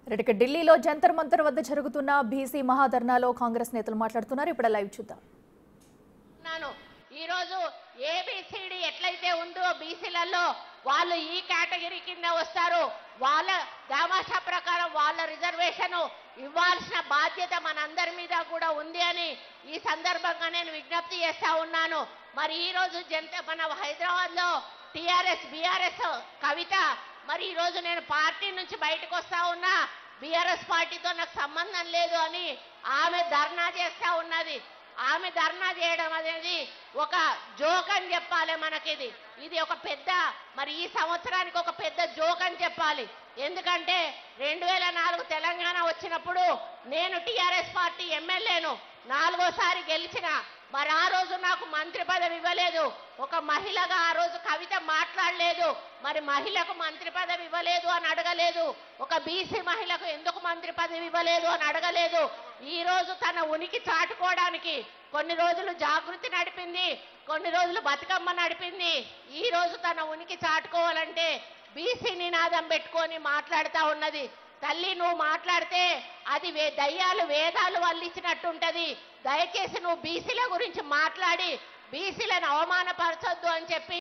రెడ్డికి ఢిల్లీలో జంతర్ మంతర్ వద్ద జరుగుతున్న బీసీ మహాధర్నాలో కాంగ్రెస్ నేతలు మాట్లాడుతున్నారు. ఇప్పుడు లైవ్ చూద్దాం. ఈ రోజు ఏబిసిడి ఎట్లయితే ఉందో బీసీలలో వాళ్ళు ఈ కేటగిరీ కింద వస్తారు. వాళ్ళ దామాషా ప్రకారం వాళ్ళ రిజర్వేషన్ ఇవ్వాల్సిన బాధ్యత మనందరి మీద కూడా ఉంది అని ఈ సందర్భంగా నేను విజ్ఞప్తి చేస్తా ఉన్నాను. మరి ఈ రోజు మన హైదరాబాద్ లో టిఆర్ఎస్ బిఆర్ఎస్ కవిత మరి ఈ రోజు నేను పార్టీ నుంచి బయటకు వస్తా ఉన్నా, బిఆర్ఎస్ పార్టీతో నాకు సంబంధం లేదు అని ఆమె ధర్నా చేస్తా ఉన్నది. ఆమె ధర్నా చేయడం అనేది ఒక జోక్ అని చెప్పాలి. మనకిది ఇది ఒక పెద్ద మరి ఈ సంవత్సరానికి ఒక పెద్ద జోక్ అని చెప్పాలి. ఎందుకంటే 2004 తెలంగాణ వచ్చినప్పుడు నేను టిఆర్ఎస్ పార్టీ ఎమ్మెల్యేను, 4వ సారి గెలిచిన. మరి ఆ రోజు నాకు మంత్రి పదవి ఇవ్వలేదు. ఒక మహిళగా ఆ రోజు కవిత మాట్లాడలేదు. మరి మహిళకు మంత్రి పదవి ఇవ్వలేదు అని అడగలేదు. ఒక బీసీ మహిళకు ఎందుకు మంత్రి పదవి ఇవ్వలేదు అని అడగలేదు. ఈ రోజు తన ఉనికి చాటుకోవడానికి కొన్ని రోజులు జాగృతి నడిపింది, కొన్ని రోజులు బతుకమ్మ నడిపింది. ఈ రోజు తన ఉనికి చాటుకోవాలంటే బీసీ నినాదం పెట్టుకొని మాట్లాడుతూ ఉన్నది. తల్లి, నువ్వు మాట్లాడితే అది దయ్యాలు వేదాలు వల్లించినట్టుంటది. దయచేసి నువ్వు బీసీల గురించి మాట్లాడి బీసీలను అవమానపరచొద్దు అని చెప్పి